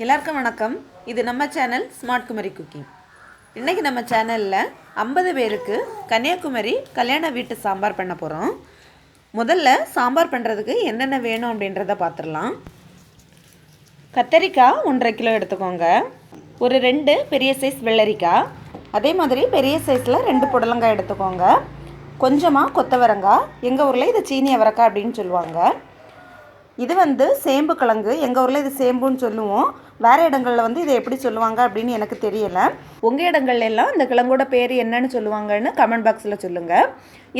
எல்லாருக்கும் வணக்கம். இது நம்ம சேனல் ஸ்மார்ட் குமரி குக்கிங். இன்றைக்கி நம்ம சேனலில் 50 பேருக்கு கன்னியாகுமரி கல்யாண வீட்டு சாம்பார் பண்ண போகிறோம். முதல்ல சாம்பார் பண்ணுறதுக்கு என்னென்ன வேணும் அப்படின்றத பார்த்துடலாம். கத்தரிக்காய் 1.5 கிலோ எடுத்துக்கோங்க. ஒரு 2 பெரிய சைஸ் வெள்ளரிக்காய், அதே மாதிரி பெரிய சைஸில் 2 புடலங்காய் எடுத்துக்கோங்க. கொஞ்சமாக கொத்தவரங்காய், எங்கள் ஊரில் இது சீனி அவரக்காய் அப்படின்னு சொல்லுவாங்க. இது சேம்பு கிழங்கு, எங்கள் ஊரில் இது சேம்புன்னு சொல்லுவோம். வேறு இடங்களில் இதை எப்படி சொல்லுவாங்க அப்படின்னு எனக்கு தெரியலை. உங்கள் இடங்கள்ல எல்லாம் இந்த கிழங்கோட பேர் என்னன்னு சொல்லுவாங்கன்னு கமெண்ட் பாக்ஸில் சொல்லுங்கள்.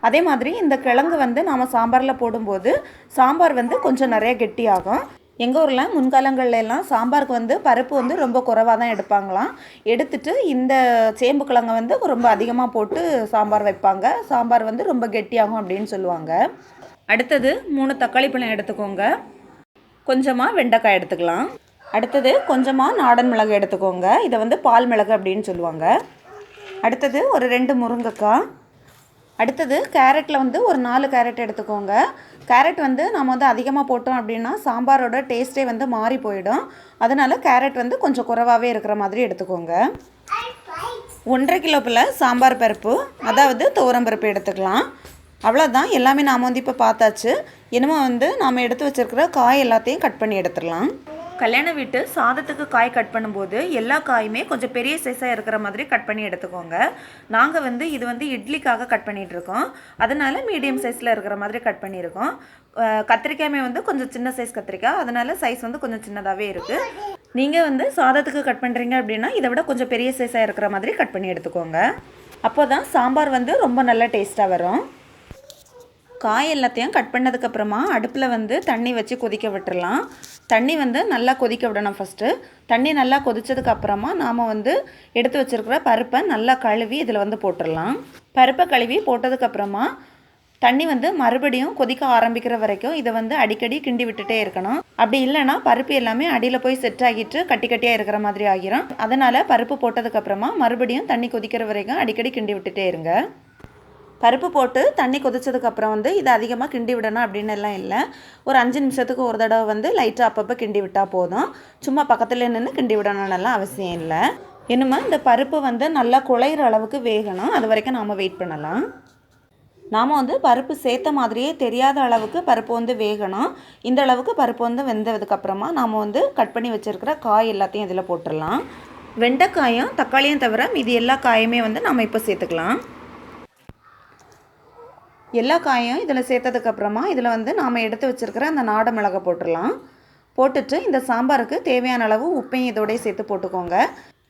அதே மாதிரி இந்த கிழங்கு நாம் சாம்பாரில் போடும்போது சாம்பார் கொஞ்சம் நிறைய கெட்டியாகும். எங்கள் ஊரில் முன்காலங்கள்ல எல்லாம் சாம்பாருக்கு பருப்பு ரொம்ப குறைவாக தான் எடுப்பாங்களாம். எடுத்துட்டு இந்த சேம்பு கிழங்கை ரொம்ப அதிகமாக போட்டு சாம்பார் வைப்பாங்க. சாம்பார் ரொம்ப கெட்டியாகும் அப்படின்னு சொல்லுவாங்க. அடுத்தது 3 தக்காளி பழம் எடுத்துக்கோங்க. கொஞ்சமாக வெண்டைக்காய் எடுத்துக்கலாம். அடுத்தது கொஞ்சமாக நாடன் மிளகு எடுத்துக்கோங்க. இதை பால் மிளகு அப்படின்னு சொல்லுவாங்க. அடுத்தது ஒரு 2 முருங்கைக்காய். அடுத்தது கேரட்டில் ஒரு 4 கேரட் எடுத்துக்கோங்க. கேரட் நாம் அதிகமாக போட்டோம் அப்படின்னா சாம்பாரோட டேஸ்ட்டே மாறி போயிடும். அதனால் கேரட் கொஞ்சம் குறைவாகவே இருக்கிற மாதிரி எடுத்துக்கோங்க. 1.5 கிலோவில் சாம்பார் பருப்பு, அதாவது துவரம் பருப்பு எடுத்துக்கலாம். அவ்வளோதான். எல்லாமே நாம் இப்போ பார்த்தாச்சு. இனிமே நாம் எடுத்து வச்சுருக்கிற காய் எல்லாத்தையும் கட் பண்ணி எடுத்துடலாம். கல்யாண வீட்டு சாதத்துக்கு காய் கட் பண்ணும்போது எல்லா காயுமே கொஞ்சம் பெரிய சைஸாக இருக்கிற மாதிரி கட் பண்ணி எடுத்துக்கோங்க. நாங்கள் இது இட்லிக்காக கட் பண்ணிகிட்ருக்கோம். அதனால் மீடியம் சைஸில் இருக்கிற மாதிரி கட் பண்ணியிருக்கோம். கத்திரிக்காயுமே கொஞ்சம் சின்ன சைஸ் கத்திரிக்காய், அதனால் சைஸ் கொஞ்சம் சின்னதாகவே இருக்குது. நீங்கள் சாதத்துக்கு கட் பண்ணுறீங்க அப்படின்னா இதை விட கொஞ்சம் பெரிய சைஸாக இருக்கிற மாதிரி கட் பண்ணி எடுத்துக்கோங்க. அப்போ தான் சாம்பார் ரொம்ப நல்ல டேஸ்ட்டாக வரும். காய் எல்லாத்தையும் கட் பண்ணதுக்கப்புறமா அடுப்பில் தண்ணி வச்சு கொதிக்க விட்டுடலாம். தண்ணி நல்லா கொதிக்க விடணும் ஃபஸ்ட்டு. தண்ணி நல்லா கொதித்ததுக்கப்புறமா நாம் எடுத்து வச்சுருக்கிற பருப்பை நல்லா கழுவி இதில் போட்டுடலாம். பருப்பை கழுவி போட்டதுக்கப்புறமா தண்ணி மறுபடியும் கொதிக்க ஆரம்பிக்கிற வரைக்கும் இதை அடிக்கடி கிண்டி விட்டுட்டே இருக்கணும். அப்படி இல்லைன்னா பருப்பு எல்லாமே அடியில் போய் செட் ஆகிட்டு கட்டி கட்டியாக இருக்கிற மாதிரி ஆகிரும். அதனால் பருப்பு போட்டதுக்கப்புறமா மறுபடியும் தண்ணி கொதிக்கிற வரைக்கும் அடிக்கடி கிண்டி விட்டுட்டே இருங்க. பருப்பு போட்டு தண்ணி கொதிச்சதுக்கப்புறம் இதை அதிகமாக கிண்டி விடணும் அப்படின்னு எல்லாம் இல்லை. ஒரு 5 நிமிஷத்துக்கு ஒரு தடவை லைட்டாக அப்பப்போ கிண்டி விட்டால் போதும். சும்மா பக்கத்தில் நின்று கிண்டி விடணும்னெல்லாம் அவசியம் இல்லை. இனிமே இந்த பருப்பு நல்லா குழையிற அளவுக்கு வேகணும். அது வரைக்கும் நாம் வெயிட் பண்ணலாம். நாம் பருப்பு சேர்த்த மாதிரியே தெரியாத அளவுக்கு பருப்பு வேகணும். இந்த அளவுக்கு பருப்பு வெந்ததுக்கப்புறமா நாம் கட் பண்ணி வச்சுருக்கிற காய் எல்லாத்தையும் இதில் போட்டுடலாம். வெண்டைக்காயும் தக்காளியும் தவிர மீதி எல்லா காயுமே நாம் இப்போ சேர்த்துக்கலாம். எல்லா காயும் இதில் சேர்த்ததுக்கப்புறமா இதில் நாம் எடுத்து வச்சுருக்கிற அந்த நாட மிளகை போட்டுடலாம். போட்டுட்டு இந்த சாம்பாருக்கு தேவையான அளவு உப்பையும் இதோடய சேர்த்து போட்டுக்கோங்க.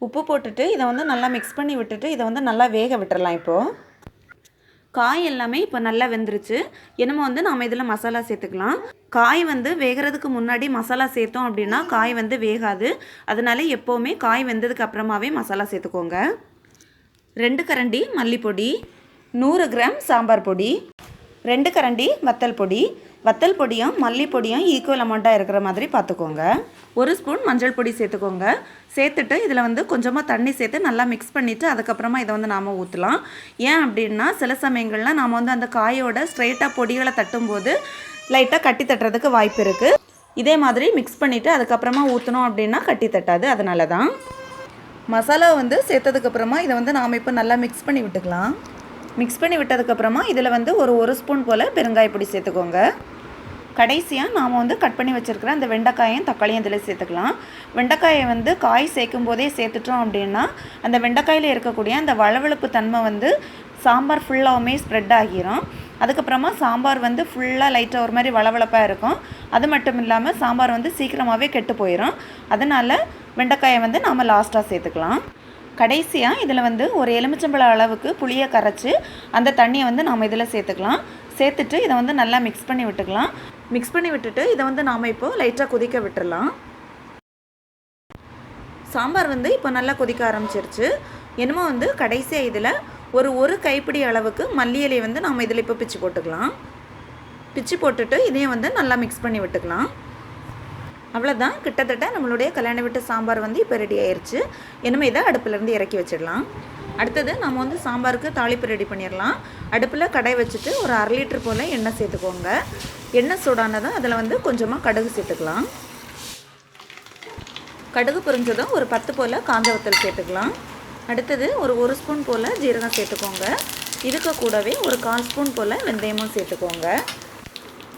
உப்பு போட்டுட்டு இதை நல்லா மிக்ஸ் பண்ணி விட்டுட்டு இதை நல்லா வேக விட்டுடலாம். இப்போது காய் எல்லாமே இப்போ நல்லா வெந்துருச்சு. என்னமோ நாம் இதில் மசாலா சேர்த்துக்கலாம். காய் வேகிறதுக்கு முன்னாடி மசாலா சேர்த்தோம் அப்படின்னா காய் வேகாது. அதனால எப்போவுமே காய் வெந்ததுக்கு அப்புறமாவே மசாலா சேர்த்துக்கோங்க. 2 கரண்டி மல்லிப்பொடி, 100 கிராம் சாம்பார் பொடி, 2 கரண்டி வத்தல் பொடி. வத்தல் பொடியும் மல்லிப்பொடியும் ஈக்குவல் அமௌண்ட்டாக இருக்கிற மாதிரி பார்த்துக்கோங்க. 1 ஸ்பூன் மஞ்சள் பொடி சேர்த்துக்கோங்க. சேர்த்துட்டு இதில் கொஞ்சமாக தண்ணி சேர்த்து நல்லா மிக்ஸ் பண்ணிவிட்டு அதுக்கப்புறமா இதை நாம் ஊற்றலாம். ஏன் அப்படின்னா சில சமயங்களில் நாம் அந்த காயோட ஸ்ட்ரைட்டாக பொடிகளை தட்டும்போது லைட்டாக கட்டி தட்டுறதுக்கு வாய்ப்பு இருக்குது. இதே மாதிரி மிக்ஸ் பண்ணிவிட்டு அதுக்கப்புறமா ஊற்றணும் அப்படின்னா கட்டி தட்டாது. அதனால தான் மசாலா சேர்த்ததுக்கப்புறமா இதை நாம் இப்போ நல்லா மிக்ஸ் பண்ணி விட்டுக்கலாம். மிக்ஸ் பண்ணி விட்டதுக்கப்புறமா இதில் ஒரு ஸ்பூன் போல் பெருங்காயப்பொடி சேர்த்துக்கோங்க. கடைசியாக நாம் கட் பண்ணி வச்சுருக்கிற அந்த வெண்டைக்காயும் தக்காளியும் இதில் சேர்த்துக்கலாம். வெண்டைக்காயை காய் சேர்க்கும் போதே சேர்த்துட்டோம் அப்படின்னா அந்த வெண்டைக்காயில் இருக்கக்கூடிய அந்த வளவளப்பு தன்மை சாம்பார் ஃபுல்லாகவுமே ஸ்ப்ரெட் ஆகிரும். அதுக்கப்புறமா சாம்பார் ஃபுல்லாக லைட்டாக ஒரு மாதிரி வளவளப்பாக இருக்கும். அது மட்டும் இல்லாமல் சாம்பார் சீக்கிரமாகவே கெட்டு போயிடும். அதனால் வெண்டைக்காயை நாம் லாஸ்ட்டாக சேர்த்துக்கலாம். கடைசியாக இதில் ஒரு எலுமிச்சம்பழம் அளவுக்கு புளியை கரைச்சி அந்த தண்ணியை நாம் இதில் சேர்த்துக்கலாம். சேர்த்துட்டு இதை நல்லா மிக்ஸ் பண்ணி விட்டுக்கலாம். மிக்ஸ் பண்ணி விட்டுட்டு இதை நாம் இப்போது லைட்டாக கொதிக்க விட்டுடலாம். சாம்பார் இப்போ நல்லா கொதிக்க ஆரம்பிச்சிருச்சு. என்னமோ கடைசியாக இதில் ஒரு கைப்பிடி அளவுக்கு மல்லி இலையை நாம் இதில் இப்போ பிச்சு போட்டுக்கலாம். பிச்சு போட்டுட்டு இதையும் நல்லா மிக்ஸ் பண்ணி விட்டுக்கலாம். அவ்வளோதான். கிட்டத்தட்ட நம்மளுடைய கல்யாண வீட்டு சாம்பார் இப்போ ரெடி ஆயிடுச்சு. இனிமேல் இதை அடுப்பிலேருந்து இறக்கி வச்சிடலாம். அடுத்தது நம்ம சாம்பாருக்கு தாளிப்பு ரெடி பண்ணிடலாம். அடுப்பில் கடாய் வச்சுட்டு ஒரு 1/2 லிட்டர் போல் எண்ணெய் சேர்த்துக்கோங்க. எண்ணெய் சூடானதும் அதில் கொஞ்சமாக கடுகு சேர்த்துக்கலாம். கடுகு பொரிஞ்சதும் ஒரு 10 போல் காஞ்ச வத்தல் சேர்த்துக்கலாம். அடுத்தது ஒரு ஸ்பூன் போல் ஜீரகம் சேர்த்துக்கோங்க. இதுக்கு கூடவே ஒரு 1/4 ஸ்பூன் போல் வெந்தயமும் சேர்த்துக்கோங்க.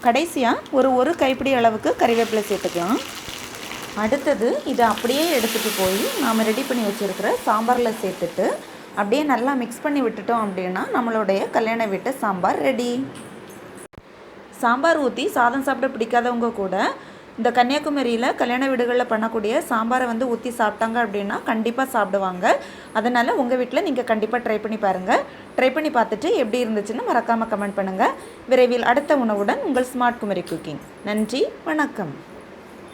கடைசியாக ஒரு கைப்பிடி அளவுக்கு கறிவேப்பிலை சேர்த்துக்கலாம். அடுத்தது இதை அப்படியே எடுத்துகிட்டு போய் நாம் ரெடி பண்ணி வச்சுருக்கிற சாம்பாரில் சேர்த்துட்டு அப்படியே நல்லா மிக்ஸ் பண்ணி விட்டுட்டோம் அப்படின்னா நம்மளுடைய கல்யாண வீட்டு சாம்பார் ரெடி. சாம்பார் ஊற்றி சாதம் சாப்பிட பிடிக்காதவங்க கூட இந்த கன்னியாகுமரியில் கல்யாண வீடுகளில் பண்ணக்கூடிய சாம்பாரை ஊற்றி சாப்பிட்டாங்க அப்படின்னா கண்டிப்பாக சாப்பிடுவாங்க. அதனால் உங்கள் வீட்டில் நீங்கள் கண்டிப்பாக ட்ரை பண்ணி பாருங்கள். ட்ரை பண்ணி பார்த்துட்டு எப்படி இருந்துச்சுன்னு மறக்காமல் கமெண்ட் பண்ணுங்கள். விரைவில் அடுத்த உணவுடன் உங்கள் ஸ்மார்ட் குமரி குக்கிங். நன்றி, வணக்கம்.